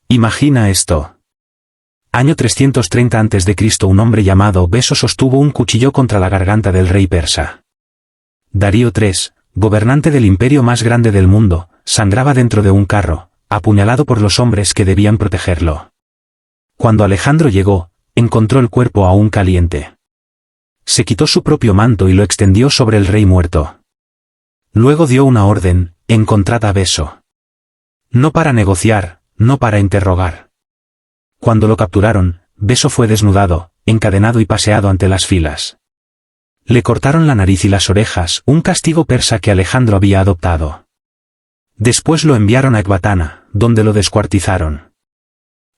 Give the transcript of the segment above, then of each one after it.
Imagina esto. Año 330 a.C. un hombre llamado Beso sostuvo un cuchillo contra la garganta del rey persa. Darío III, gobernante del imperio más grande del mundo, sangraba dentro de un carro, apuñalado por los hombres que debían protegerlo. Cuando Alejandro llegó, encontró el cuerpo aún caliente. Se quitó su propio manto y lo extendió sobre el rey muerto. Luego dio una orden: encontrad a Beso. No para negociar, no para interrogar. Cuando lo capturaron, Beso fue desnudado, encadenado y paseado ante las filas. Le cortaron la nariz y las orejas, un castigo persa que Alejandro había adoptado. Después lo enviaron a Ecbatana, donde lo descuartizaron.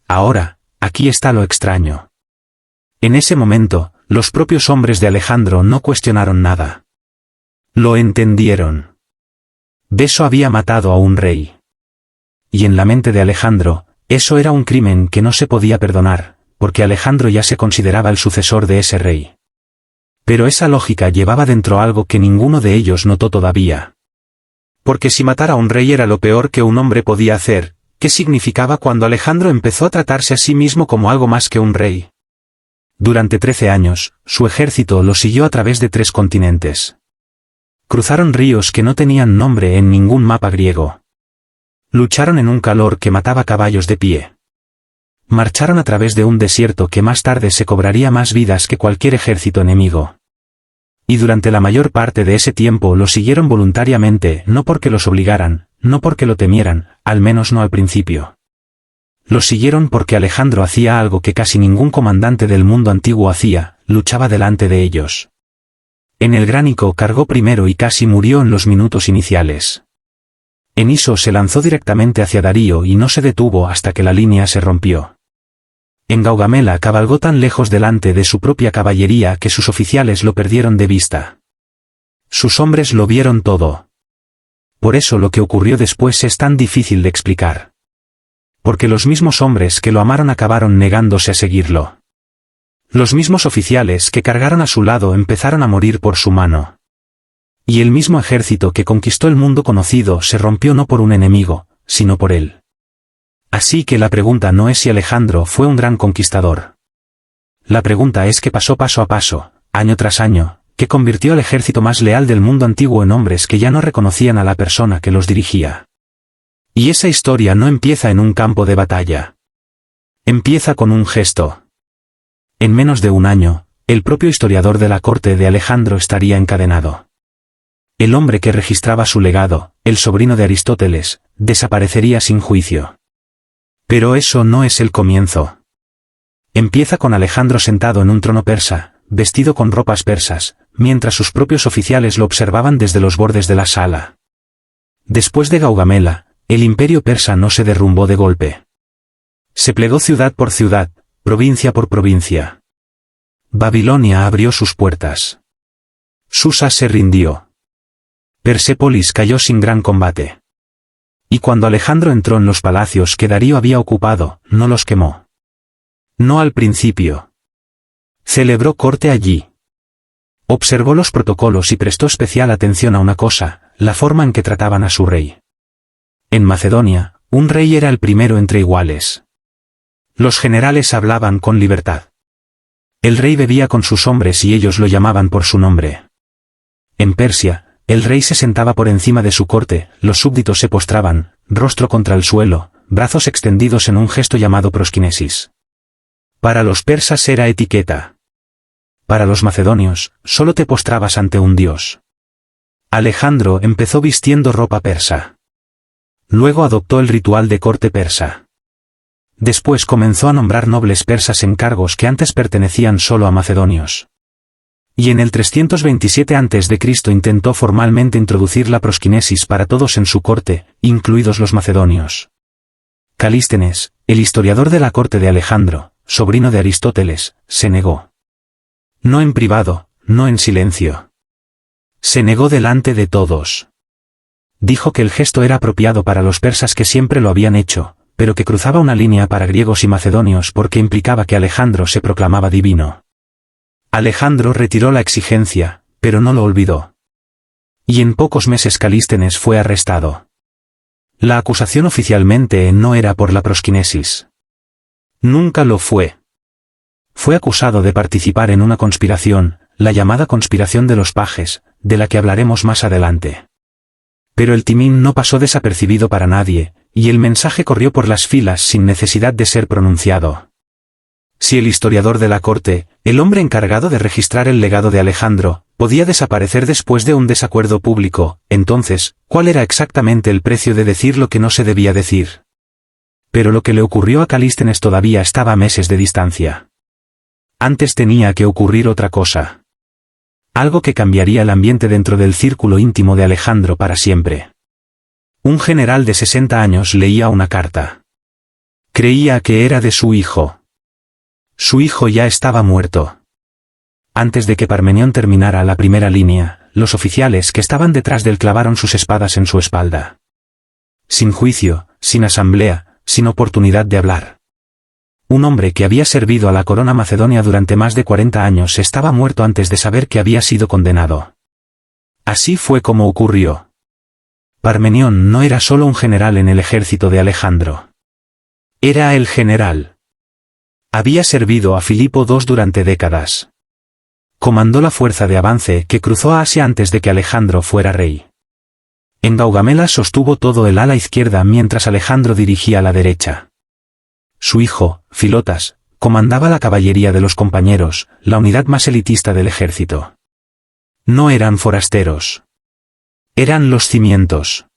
Ahora, aquí está lo extraño. En ese momento, los propios hombres de Alejandro no cuestionaron nada. Lo entendieron. Beso había matado a un rey. Y en la mente de Alejandro, eso era un crimen que no se podía perdonar, porque Alejandro ya se consideraba el sucesor de ese rey. Pero esa lógica llevaba dentro algo que ninguno de ellos notó todavía. Porque si matar a un rey era lo peor que un hombre podía hacer, ¿qué significaba cuando Alejandro empezó a tratarse a sí mismo como algo más que un rey? Durante 13 años, su ejército lo siguió a través de 3 continentes. Cruzaron ríos que no tenían nombre en ningún mapa griego. Lucharon en un calor que mataba caballos de pie. Marcharon a través de un desierto que más tarde se cobraría más vidas que cualquier ejército enemigo. Y durante la mayor parte de ese tiempo lo siguieron voluntariamente, no porque los obligaran, no porque lo temieran, al menos no al principio. Lo siguieron porque Alejandro hacía algo que casi ningún comandante del mundo antiguo hacía: luchaba delante de ellos. En el Gránico cargó primero y casi murió en los minutos iniciales. En Iso se lanzó directamente hacia Darío y no se detuvo hasta que la línea se rompió. En Gaugamela cabalgó tan lejos delante de su propia caballería que sus oficiales lo perdieron de vista. Sus hombres lo vieron todo. Por eso lo que ocurrió después es tan difícil de explicar. Porque los mismos hombres que lo amaron acabaron negándose a seguirlo. Los mismos oficiales que cargaron a su lado empezaron a morir por su mano. Y el mismo ejército que conquistó el mundo conocido se rompió no por un enemigo, sino por él. Así que la pregunta no es si Alejandro fue un gran conquistador. La pregunta es qué pasó paso a paso, año tras año, que convirtió al ejército más leal del mundo antiguo en hombres que ya no reconocían a la persona que los dirigía. Y esa historia no empieza en un campo de batalla. Empieza con un gesto. En menos de un año, el propio historiador de la corte de Alejandro estaría encadenado. El hombre que registraba su legado, el sobrino de Aristóteles, desaparecería sin juicio. Pero eso no es el comienzo. Empieza con Alejandro sentado en un trono persa, vestido con ropas persas, mientras sus propios oficiales lo observaban desde los bordes de la sala. Después de Gaugamela, el imperio persa no se derrumbó de golpe. Se plegó ciudad por ciudad, provincia por provincia. Babilonia abrió sus puertas. Susa se rindió. Persépolis cayó sin gran combate. Y cuando Alejandro entró en los palacios que Darío había ocupado, no los quemó. No al principio. Celebró corte allí. Observó los protocolos y prestó especial atención a una cosa: la forma en que trataban a su rey. En Macedonia, un rey era el primero entre iguales. Los generales hablaban con libertad. El rey bebía con sus hombres y ellos lo llamaban por su nombre. En Persia, el rey se sentaba por encima de su corte, los súbditos se postraban, rostro contra el suelo, brazos extendidos en un gesto llamado proskinesis. Para los persas era etiqueta. Para los macedonios, solo te postrabas ante un dios. Alejandro empezó vistiendo ropa persa. Luego adoptó el ritual de corte persa. Después comenzó a nombrar nobles persas en cargos que antes pertenecían solo a macedonios. Y en el 327 a.C. intentó formalmente introducir la proskinesis para todos en su corte, incluidos los macedonios. Calístenes, el historiador de la corte de Alejandro, sobrino de Aristóteles, se negó. No en privado, no en silencio. Se negó delante de todos. Dijo que el gesto era apropiado para los persas que siempre lo habían hecho, pero que cruzaba una línea para griegos y macedonios porque implicaba que Alejandro se proclamaba divino. Alejandro retiró la exigencia, pero no lo olvidó. Y en pocos meses Calístenes fue arrestado. La acusación oficialmente no era por la prosquinesis. Nunca lo fue. Fue acusado de participar en una conspiración, la llamada conspiración de los pajes, de la que hablaremos más adelante. Pero el timín no pasó desapercibido para nadie, y el mensaje corrió por las filas sin necesidad de ser pronunciado. Si el historiador de la corte, el hombre encargado de registrar el legado de Alejandro, podía desaparecer después de un desacuerdo público, entonces, ¿cuál era exactamente el precio de decir lo que no se debía decir? Pero lo que le ocurrió a Calístenes todavía estaba a meses de distancia. Antes tenía que ocurrir otra cosa. Algo que cambiaría el ambiente dentro del círculo íntimo de Alejandro para siempre. Un general de 60 años leía una carta. Creía que era de su hijo. Su hijo ya estaba muerto. Antes de que Parmenión terminara la primera línea, los oficiales que estaban detrás de él clavaron sus espadas en su espalda. Sin juicio, sin asamblea, sin oportunidad de hablar. Un hombre que había servido a la corona macedonia durante más de 40 años estaba muerto antes de saber que había sido condenado. Así fue como ocurrió. Parmenión no era solo un general en el ejército de Alejandro. Era el general. Había servido a Filipo II durante décadas. Comandó la fuerza de avance que cruzó a Asia antes de que Alejandro fuera rey. En Gaugamela sostuvo todo el ala izquierda mientras Alejandro dirigía la derecha. Su hijo, Filotas, comandaba la caballería de los compañeros, la unidad más elitista del ejército. No eran forasteros. Eran los cimientos.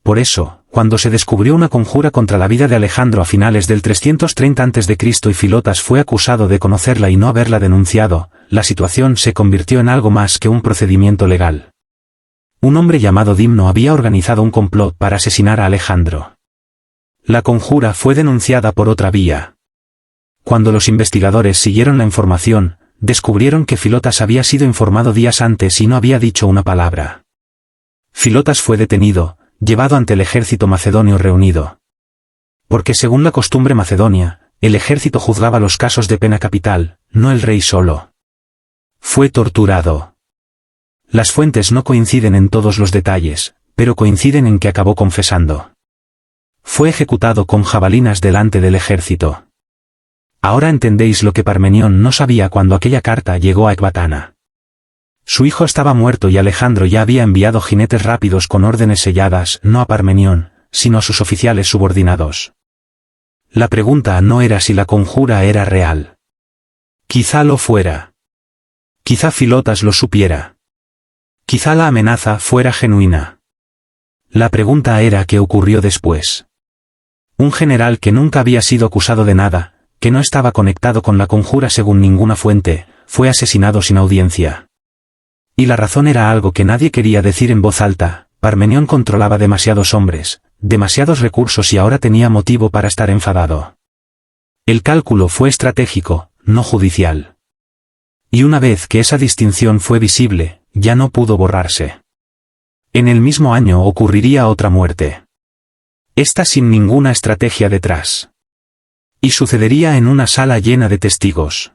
Por eso, cuando se descubrió una conjura contra la vida de Alejandro a finales del 330 a.C. y Filotas fue acusado de conocerla y no haberla denunciado, la situación se convirtió en algo más que un procedimiento legal. Un hombre llamado Dimno había organizado un complot para asesinar a Alejandro. La conjura fue denunciada por otra vía. Cuando los investigadores siguieron la información, descubrieron que Filotas había sido informado días antes y no había dicho una palabra. Filotas fue detenido, llevado ante el ejército macedonio reunido. Porque según la costumbre macedonia, el ejército juzgaba los casos de pena capital, no el rey solo. Fue torturado. Las fuentes no coinciden en todos los detalles, pero coinciden en que acabó confesando. Fue ejecutado con jabalinas delante del ejército. Ahora entendéis lo que Parmenión no sabía cuando aquella carta llegó a Ecbatana. Su hijo estaba muerto y Alejandro ya había enviado jinetes rápidos con órdenes selladas no a Parmenión, sino a sus oficiales subordinados. La pregunta no era si la conjura era real. Quizá lo fuera. Quizá Filotas lo supiera. Quizá la amenaza fuera genuina. La pregunta era qué ocurrió después. Un general que nunca había sido acusado de nada, que no estaba conectado con la conjura según ninguna fuente, fue asesinado sin audiencia. Y la razón era algo que nadie quería decir en voz alta: Parmenión controlaba demasiados hombres, demasiados recursos y ahora tenía motivo para estar enfadado. El cálculo fue estratégico, no judicial. Y una vez que esa distinción fue visible, ya no pudo borrarse. En el mismo año ocurriría otra muerte. Esta sin ninguna estrategia detrás. Y sucedería en una sala llena de testigos.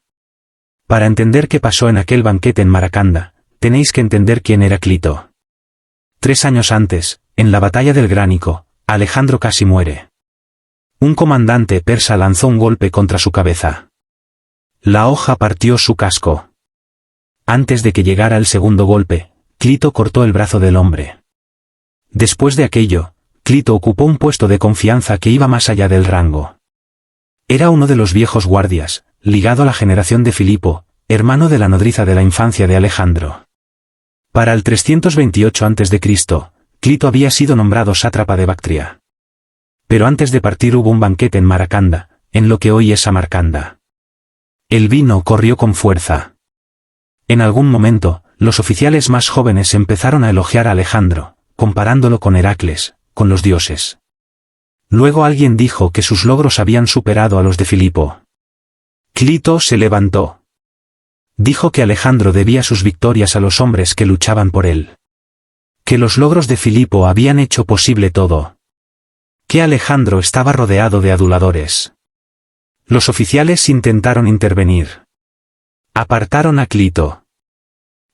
Para entender qué pasó en aquel banquete en Maracanda, tenéis que entender quién era Clito. 3 años antes, en la batalla del Gránico, Alejandro casi muere. Un comandante persa lanzó un golpe contra su cabeza. La hoja partió su casco. Antes de que llegara el segundo golpe, Clito cortó el brazo del hombre. Después de aquello, Clito ocupó un puesto de confianza que iba más allá del rango. Era uno de los viejos guardias, ligado a la generación de Filipo, hermano de la nodriza de la infancia de Alejandro. Para el 328 a.C., Clito había sido nombrado sátrapa de Bactria. Pero antes de partir hubo un banquete en Maracanda, en lo que hoy es Samarcanda. El vino corrió con fuerza. En algún momento, los oficiales más jóvenes empezaron a elogiar a Alejandro, comparándolo con Heracles, con los dioses. Luego alguien dijo que sus logros habían superado a los de Filipo. Clito se levantó. Dijo que Alejandro debía sus victorias a los hombres que luchaban por él. Que los logros de Filipo habían hecho posible todo. Que Alejandro estaba rodeado de aduladores. Los oficiales intentaron intervenir. Apartaron a Clito.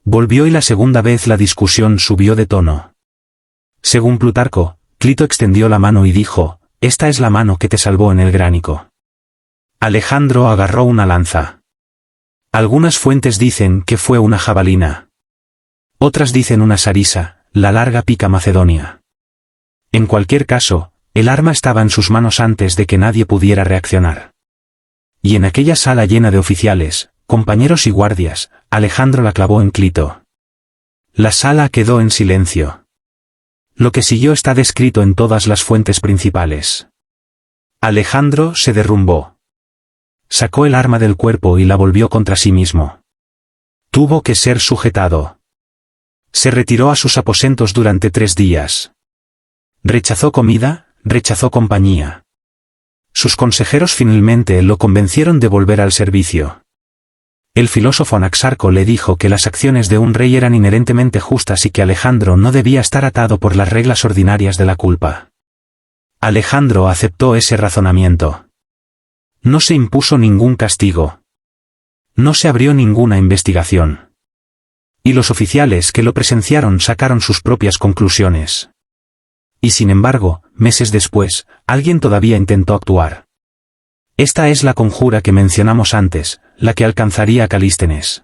Volvió y la segunda vez la discusión subió de tono. Según Plutarco, Clito extendió la mano y dijo, «Esta es la mano que te salvó en el Gránico». Alejandro agarró una lanza. Algunas fuentes dicen que fue una jabalina. Otras dicen una sarisa, la larga pica macedonia. En cualquier caso, el arma estaba en sus manos antes de que nadie pudiera reaccionar. Y en aquella sala llena de oficiales, compañeros y guardias, Alejandro la clavó en Clito. La sala quedó en silencio. Lo que siguió está descrito en todas las fuentes principales. Alejandro se derrumbó. Sacó el arma del cuerpo y la volvió contra sí mismo. Tuvo que ser sujetado. Se retiró a sus aposentos durante 3 días. Rechazó comida, rechazó compañía. Sus consejeros finalmente lo convencieron de volver al servicio. El filósofo Anaxarco le dijo que las acciones de un rey eran inherentemente justas y que Alejandro no debía estar atado por las reglas ordinarias de la culpa. Alejandro aceptó ese razonamiento. No se impuso ningún castigo. No se abrió ninguna investigación. Y los oficiales que lo presenciaron sacaron sus propias conclusiones. Y sin embargo, meses después, alguien todavía intentó actuar. Esta es la conjura que mencionamos antes, la que alcanzaría a Calístenes.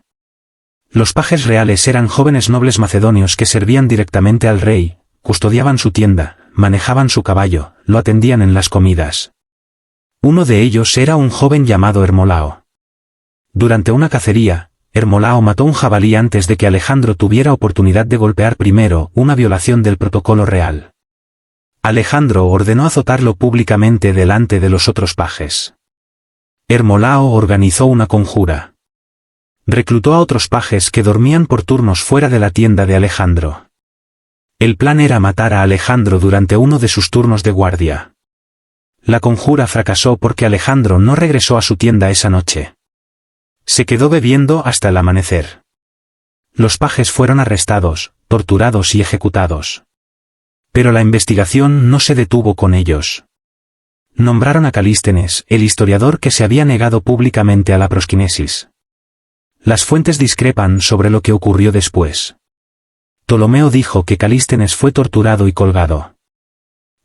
Los pajes reales eran jóvenes nobles macedonios que servían directamente al rey, custodiaban su tienda, manejaban su caballo, lo atendían en las comidas. Uno de ellos era un joven llamado Hermolao. Durante una cacería, Hermolao mató un jabalí antes de que Alejandro tuviera oportunidad de golpear primero, una violación del protocolo real. Alejandro ordenó azotarlo públicamente delante de los otros pajes. Hermolao organizó una conjura. Reclutó a otros pajes que dormían por turnos fuera de la tienda de Alejandro. El plan era matar a Alejandro durante uno de sus turnos de guardia. La conjura fracasó porque Alejandro no regresó a su tienda esa noche. Se quedó bebiendo hasta el amanecer. Los pajes fueron arrestados, torturados y ejecutados. Pero la investigación no se detuvo con ellos. Nombraron a Calístenes, el historiador que se había negado públicamente a la prosquinesis. Las fuentes discrepan sobre lo que ocurrió después. Ptolomeo dijo que Calístenes fue torturado y colgado.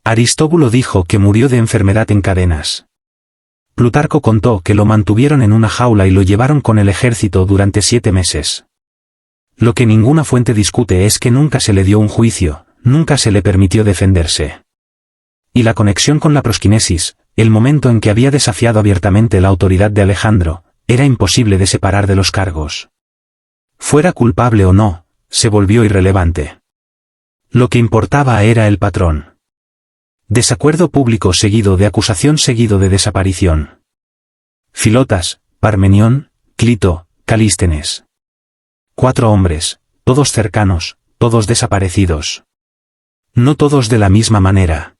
Aristóbulo dijo que murió de enfermedad en cadenas. Plutarco contó que lo mantuvieron en una jaula y lo llevaron con el ejército durante 7 meses. Lo que ninguna fuente discute es que nunca se le dio un juicio, nunca se le permitió defenderse. Y la conexión con la prosquinesis, el momento en que había desafiado abiertamente la autoridad de Alejandro, era imposible de separar de los cargos. Fuera culpable o no, se volvió irrelevante. Lo que importaba era el patrón. Desacuerdo público seguido de acusación seguido de desaparición. Filotas, Parmenión, Clito, Calístenes. 4 hombres, todos cercanos, todos desaparecidos. No todos de la misma manera.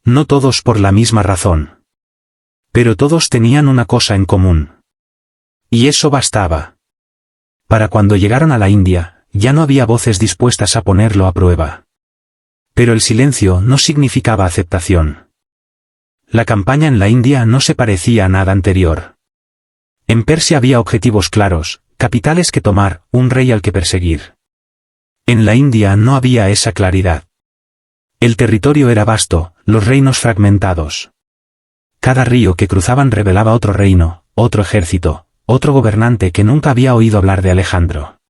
No todos por la misma razón. Pero todos tenían una cosa en común. Y eso bastaba. Para cuando llegaron a la India, ya no había voces dispuestas a ponerlo a prueba. Pero el silencio no significaba aceptación. La campaña en la India no se parecía a nada anterior. En Persia había objetivos claros, capitales que tomar, un rey al que perseguir. En la India no había esa claridad. El territorio era vasto, los reinos fragmentados. Cada río que cruzaban revelaba otro reino, otro ejército, otro gobernante que nunca había oído hablar de Alejandro.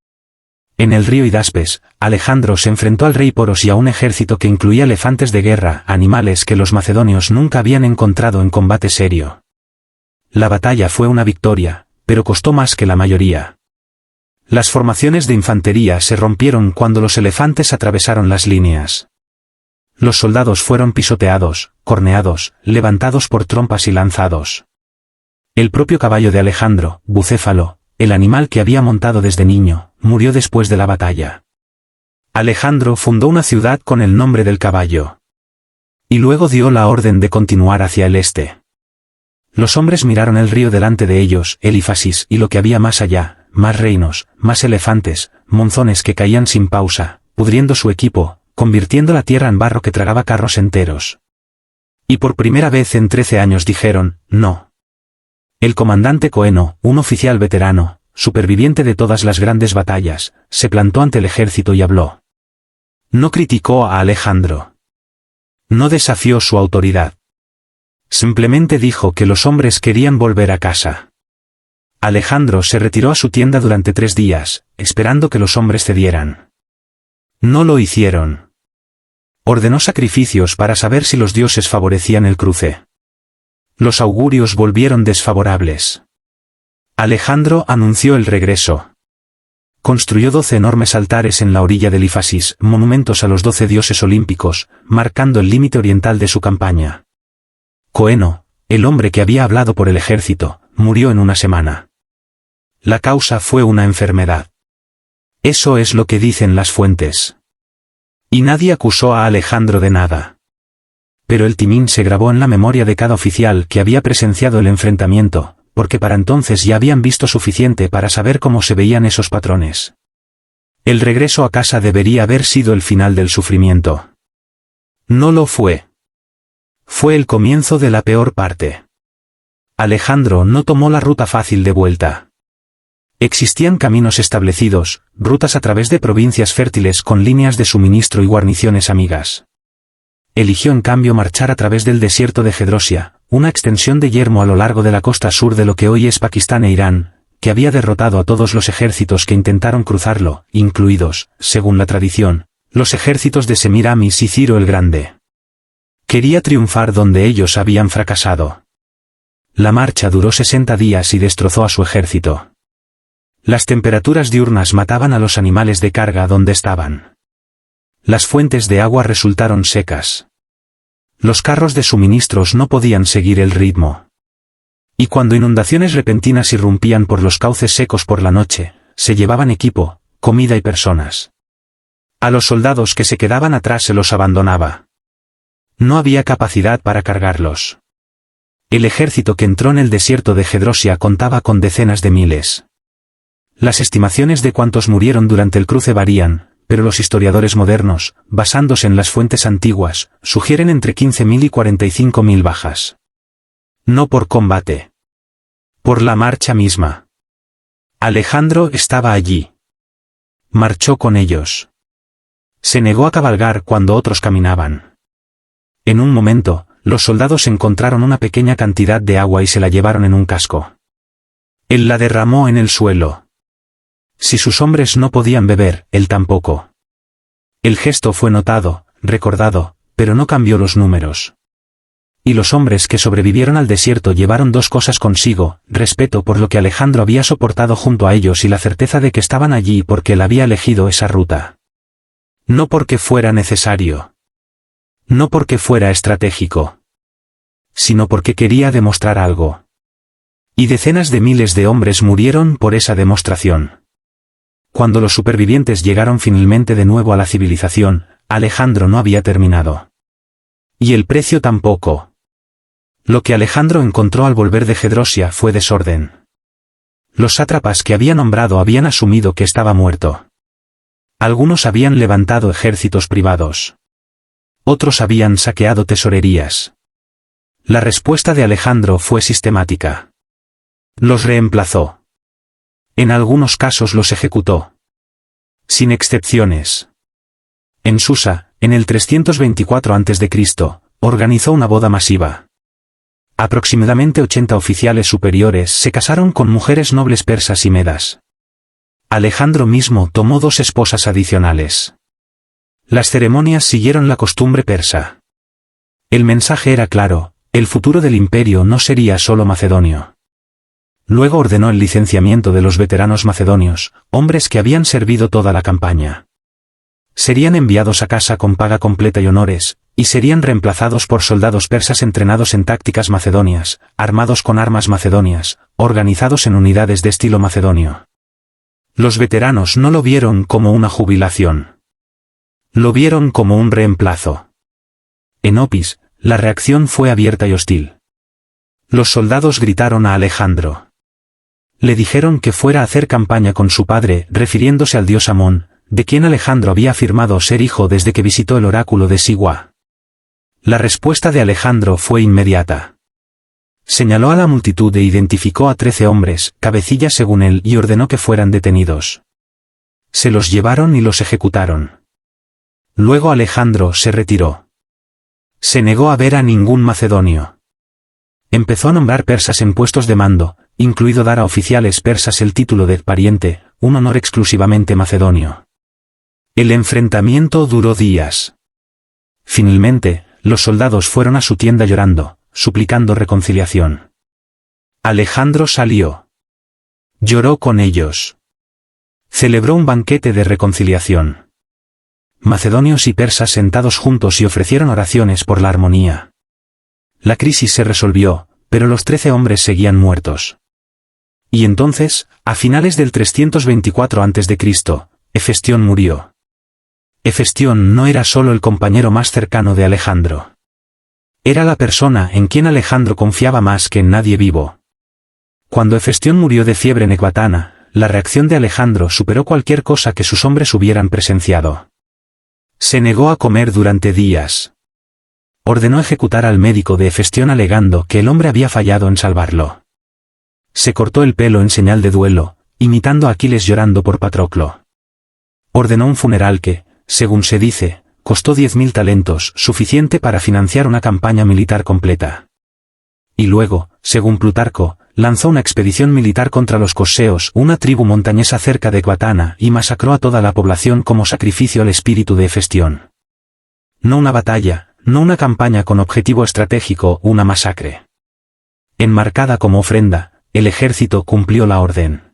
En el río Hidaspes, Alejandro se enfrentó al rey Poros y a un ejército que incluía elefantes de guerra, animales que los macedonios nunca habían encontrado en combate serio. La batalla fue una victoria, pero costó más que la mayoría. Las formaciones de infantería se rompieron cuando los elefantes atravesaron las líneas. Los soldados fueron pisoteados, corneados, levantados por trompas y lanzados. El propio caballo de Alejandro, Bucéfalo, el animal que había montado desde niño, murió después de la batalla. Alejandro fundó una ciudad con el nombre del caballo. Y luego dio la orden de continuar hacia el este. Los hombres miraron el río delante de ellos, el Éfasis y lo que había más allá, más reinos, más elefantes, monzones que caían sin pausa, pudriendo su equipo, convirtiendo la tierra en barro que tragaba carros enteros. Y por primera vez en 13 años dijeron, no. El comandante Coeno, un oficial veterano, superviviente de todas las grandes batallas, se plantó ante el ejército y habló. No criticó a Alejandro. No desafió su autoridad. Simplemente dijo que los hombres querían volver a casa. Alejandro se retiró a su tienda durante 3 días, esperando que los hombres cedieran. No lo hicieron. Ordenó sacrificios para saber si los dioses favorecían el cruce. Los augurios volvieron desfavorables. Alejandro anunció el regreso. Construyó 12 enormes altares en la orilla del Éufrates, monumentos a los 12 dioses olímpicos, marcando el límite oriental de su campaña. Coeno, el hombre que había hablado por el ejército, murió en una semana. La causa fue una enfermedad. Eso es lo que dicen las fuentes. Y nadie acusó a Alejandro de nada. Pero el timín se grabó en la memoria de cada oficial que había presenciado el enfrentamiento, porque para entonces ya habían visto suficiente para saber cómo se veían esos patrones. El regreso a casa debería haber sido el final del sufrimiento. No lo fue. Fue el comienzo de la peor parte. Alejandro no tomó la ruta fácil de vuelta. Existían caminos establecidos, rutas a través de provincias fértiles con líneas de suministro y guarniciones amigas. Eligió en cambio marchar a través del desierto de Gedrosia, una extensión de yermo a lo largo de la costa sur de lo que hoy es Pakistán e Irán, que había derrotado a todos los ejércitos que intentaron cruzarlo, incluidos, según la tradición, los ejércitos de Semiramis y Ciro el Grande. Quería triunfar donde ellos habían fracasado. La marcha duró 60 días y destrozó a su ejército. Las temperaturas diurnas mataban a los animales de carga donde estaban. Las fuentes de agua resultaron secas. Los carros de suministros no podían seguir el ritmo. Y cuando inundaciones repentinas irrumpían por los cauces secos por la noche, se llevaban equipo, comida y personas. A los soldados que se quedaban atrás se los abandonaba. No había capacidad para cargarlos. El ejército que entró en el desierto de Gedrosia contaba con decenas de miles. Las estimaciones de cuántos murieron durante el cruce varían, pero los historiadores modernos, basándose en las fuentes antiguas, sugieren entre 15.000 y 45.000 bajas. No por combate. Por la marcha misma. Alejandro estaba allí. Marchó con ellos. Se negó a cabalgar cuando otros caminaban. En un momento, los soldados encontraron una pequeña cantidad de agua y se la llevaron en un casco. Él la derramó en el suelo. Si sus hombres no podían beber, él tampoco. El gesto fue notado, recordado, pero no cambió los números. Y los hombres que sobrevivieron al desierto llevaron 2 cosas consigo: respeto por lo que Alejandro había soportado junto a ellos y la certeza de que estaban allí porque él había elegido esa ruta. No porque fuera necesario. No porque fuera estratégico. Sino porque quería demostrar algo. Y decenas de miles de hombres murieron por esa demostración. Cuando los supervivientes llegaron finalmente de nuevo a la civilización, Alejandro no había terminado. Y el precio tampoco. Lo que Alejandro encontró al volver de Gedrosia fue desorden. Los sátrapas que había nombrado habían asumido que estaba muerto. Algunos habían levantado ejércitos privados. Otros habían saqueado tesorerías. La respuesta de Alejandro fue sistemática. Los reemplazó. En algunos casos los ejecutó. Sin excepciones. En Susa, en el 324 a.C., organizó una boda masiva. Aproximadamente 80 oficiales superiores se casaron con mujeres nobles persas y medas. Alejandro mismo tomó 2 esposas adicionales. Las ceremonias siguieron la costumbre persa. El mensaje era claro: el futuro del imperio no sería solo macedonio. Luego ordenó el licenciamiento de los veteranos macedonios, hombres que habían servido toda la campaña. Serían enviados a casa con paga completa y honores, y serían reemplazados por soldados persas entrenados en tácticas macedonias, armados con armas macedonias, organizados en unidades de estilo macedonio. Los veteranos no lo vieron como una jubilación. Lo vieron como un reemplazo. En Opis, la reacción fue abierta y hostil. Los soldados gritaron a Alejandro. Le dijeron que fuera a hacer campaña con su padre, refiriéndose al dios Amón, de quien Alejandro había afirmado ser hijo desde que visitó el oráculo de Sigua. La respuesta de Alejandro fue inmediata. Señaló a la multitud e identificó a 13 hombres, cabecillas según él, y ordenó que fueran detenidos. Se los llevaron y los ejecutaron. Luego Alejandro se retiró. Se negó a ver a ningún macedonio. Empezó a nombrar persas en puestos de mando, incluido dar a oficiales persas el título de pariente, un honor exclusivamente macedonio. El enfrentamiento duró días. Finalmente, los soldados fueron a su tienda llorando, suplicando reconciliación. Alejandro salió. Lloró con ellos. Celebró un banquete de reconciliación. Macedonios y persas sentados juntos y ofrecieron oraciones por la armonía. La crisis se resolvió, pero los 13 hombres seguían muertos. Y entonces, a finales del 324 a.C., Hefestión murió. Hefestión no era solo el compañero más cercano de Alejandro. Era la persona en quien Alejandro confiaba más que en nadie vivo. Cuando Hefestión murió de fiebre en Ecbatana, la reacción de Alejandro superó cualquier cosa que sus hombres hubieran presenciado. Se negó a comer durante días. Ordenó ejecutar al médico de Hefestión alegando que el hombre había fallado en salvarlo. Se cortó el pelo en señal de duelo, imitando a Aquiles llorando por Patroclo. Ordenó un funeral que, según se dice, costó 10.000 talentos, suficiente para financiar una campaña militar completa. Y luego, según Plutarco, lanzó una expedición militar contra los coseos, una tribu montañesa cerca de Ecbatana, y masacró a toda la población como sacrificio al espíritu de Hefestión. No una batalla, no una campaña con objetivo estratégico, una masacre. Enmarcada como ofrenda, el ejército cumplió la orden.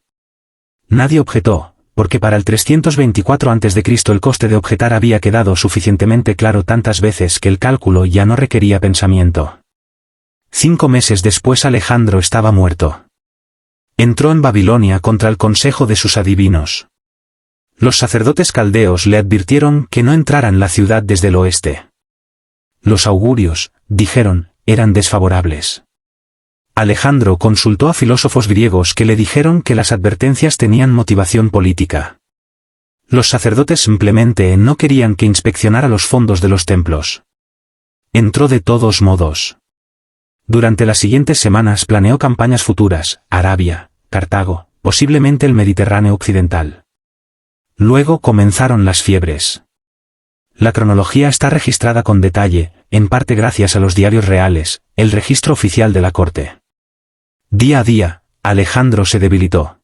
Nadie objetó, porque para el 324 a.C. el coste de objetar había quedado suficientemente claro tantas veces que el cálculo ya no requería pensamiento. 5 meses después Alejandro estaba muerto. Entró en Babilonia contra el consejo de sus adivinos. Los sacerdotes caldeos le advirtieron que no entrara en la ciudad desde el oeste. Los augurios, dijeron, eran desfavorables. Alejandro consultó a filósofos griegos que le dijeron que las advertencias tenían motivación política. Los sacerdotes simplemente no querían que inspeccionara los fondos de los templos. Entró de todos modos. Durante las siguientes semanas planeó campañas futuras, Arabia, Cartago, posiblemente el Mediterráneo occidental. Luego comenzaron las fiebres. La cronología está registrada con detalle, en parte gracias a los diarios reales, el registro oficial de la corte. Día a día, Alejandro se debilitó.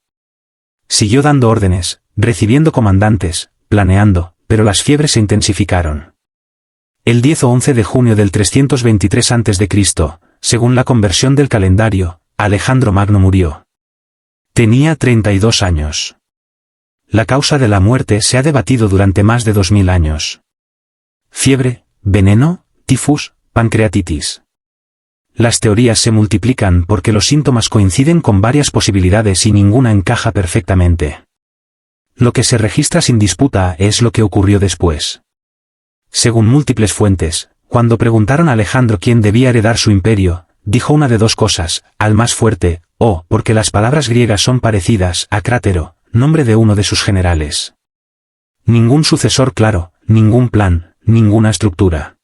Siguió dando órdenes, recibiendo comandantes, planeando, pero las fiebres se intensificaron. El 10 o 11 de junio del 323 a.C., según la conversión del calendario, Alejandro Magno murió. Tenía 32 años. La causa de la muerte se ha debatido durante más de 2000 años. Fiebre, veneno, tifus, pancreatitis. Las teorías se multiplican porque los síntomas coinciden con varias posibilidades y ninguna encaja perfectamente. Lo que se registra sin disputa es lo que ocurrió después. Según múltiples fuentes, cuando preguntaron a Alejandro quién debía heredar su imperio, dijo una de dos cosas, al más fuerte, o, porque las palabras griegas son parecidas, a Crátero, nombre de uno de sus generales. Ningún sucesor claro, ningún plan, ninguna estructura.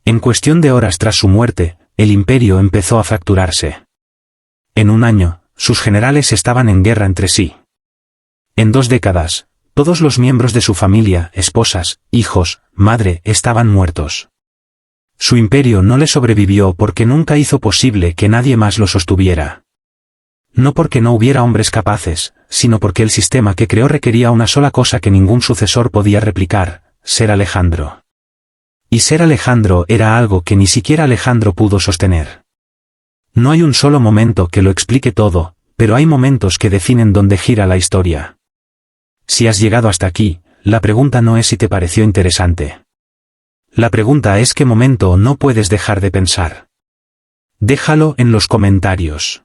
En cuestión de horas tras su muerte, el imperio empezó a fracturarse. En un año, sus generales estaban en guerra entre sí. En 2 décadas, todos los miembros de su familia, esposas, hijos, madre, estaban muertos. Su imperio no le sobrevivió porque nunca hizo posible que nadie más lo sostuviera. No porque no hubiera hombres capaces, sino porque el sistema que creó requería una sola cosa que ningún sucesor podía replicar, ser Alejandro. Y ser Alejandro era algo que ni siquiera Alejandro pudo sostener. No hay un solo momento que lo explique todo, pero hay momentos que definen dónde gira la historia. Si has llegado hasta aquí, la pregunta no es si te pareció interesante. La pregunta es qué momento no puedes dejar de pensar. Déjalo en los comentarios.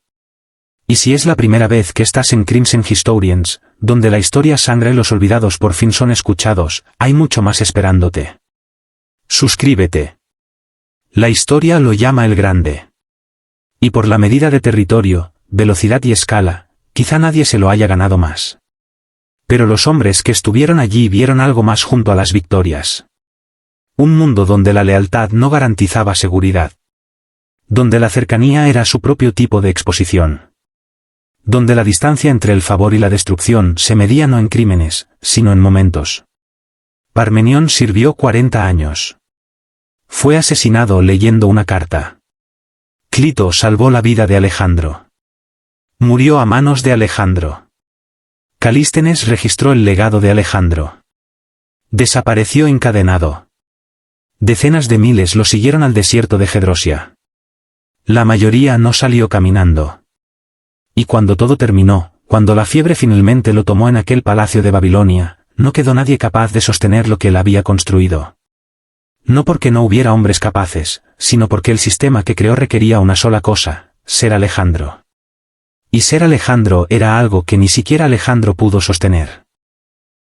Y si es la primera vez que estás en Crimson Historians, donde la historia sangra y los olvidados por fin son escuchados, hay mucho más esperándote. Suscríbete. La historia lo llama el grande. Y por la medida de territorio, velocidad y escala, quizá nadie se lo haya ganado más. Pero los hombres que estuvieron allí vieron algo más junto a las victorias. Un mundo donde la lealtad no garantizaba seguridad. Donde la cercanía era su propio tipo de exposición. Donde la distancia entre el favor y la destrucción se medía no en crímenes, sino en momentos. Parmenión sirvió 40 años. Fue asesinado leyendo una carta. Clito salvó la vida de Alejandro. Murió a manos de Alejandro. Calístenes registró el legado de Alejandro. Desapareció encadenado. Decenas de miles lo siguieron al desierto de Gedrosia. La mayoría no salió caminando. Y cuando todo terminó, cuando la fiebre finalmente lo tomó en aquel palacio de Babilonia, no quedó nadie capaz de sostener lo que él había construido. No porque no hubiera hombres capaces, sino porque el sistema que creó requería una sola cosa, ser Alejandro. Y ser Alejandro era algo que ni siquiera Alejandro pudo sostener.